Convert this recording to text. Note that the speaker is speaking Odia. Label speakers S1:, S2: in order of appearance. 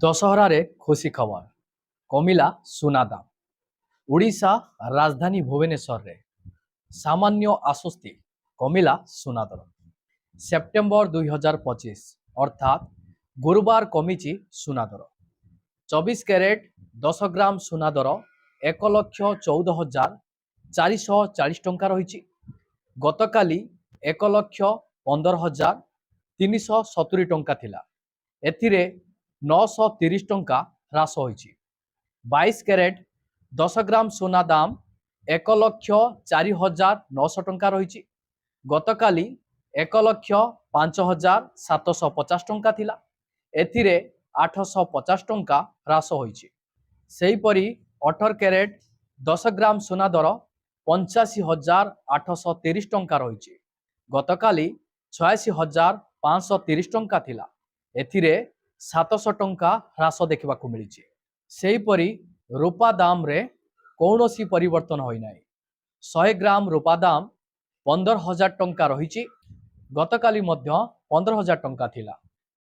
S1: ଦଶହରାରେ ଖୁସି ଖବର କମିଲା ସୁନା ଦାମ। ଓଡ଼ିଶା ରାଜଧାନୀ ଭୁବନେଶ୍ୱରରେ ସାମାନ୍ୟ ଆଶ୍ୱସ୍ତି କମିଲା ସୁନା ଦର। ସେପ୍ଟେମ୍ବର 2025 ଅର୍ଥାତ୍ ଗୁରୁବାର କମିଛି ସୁନା ଦର। 24 କ୍ୟାରେଟ୍ 10 ଗ୍ରାମ ସୁନା ଦର 1,14,440 ଟଙ୍କା ରହିଛି। ଗତକାଲି 1,15,370 ଟଙ୍କା ଥିଲା। ଏଥିରେ 930 ଟଙ୍କା ହ୍ରାସ ହୋଇଛି। 22 କ୍ୟାରେଟ୍ 10 ଗ୍ରାମ ସୁନା ଦାମ 1,04,900 ଟଙ୍କା ରହିଛି। ଗତକାଲି 1,05,750 ଟଙ୍କା ଥିଲା। ଏଥିରେ 850 ଟଙ୍କା ହ୍ରାସ ହୋଇଛି। ସେହିପରି 18 କ୍ୟାରେଟ୍ 10 ଗ୍ରାମ ସୁନା ଦର 85,830 ଟଙ୍କା ରହିଛି। ଗତକାଲି 86,530 ଟଙ୍କା ଥିଲା। ଏଥିରେ 700 ଟଙ୍କା ହ୍ରାସ ଦେଖିବାକୁ ମିଳିଛି। ସେହିପରି ରୂପା ଦାମରେ କୌଣସି ପରିବର୍ତ୍ତନ ହୋଇନାହିଁ। 100 ଗ୍ରାମ ରୂପା ଦାମ 15,000 ଟଙ୍କା ରହିଛି। ଗତକାଲି ମଧ୍ୟ 15,000 ଟଙ୍କା ଥିଲା।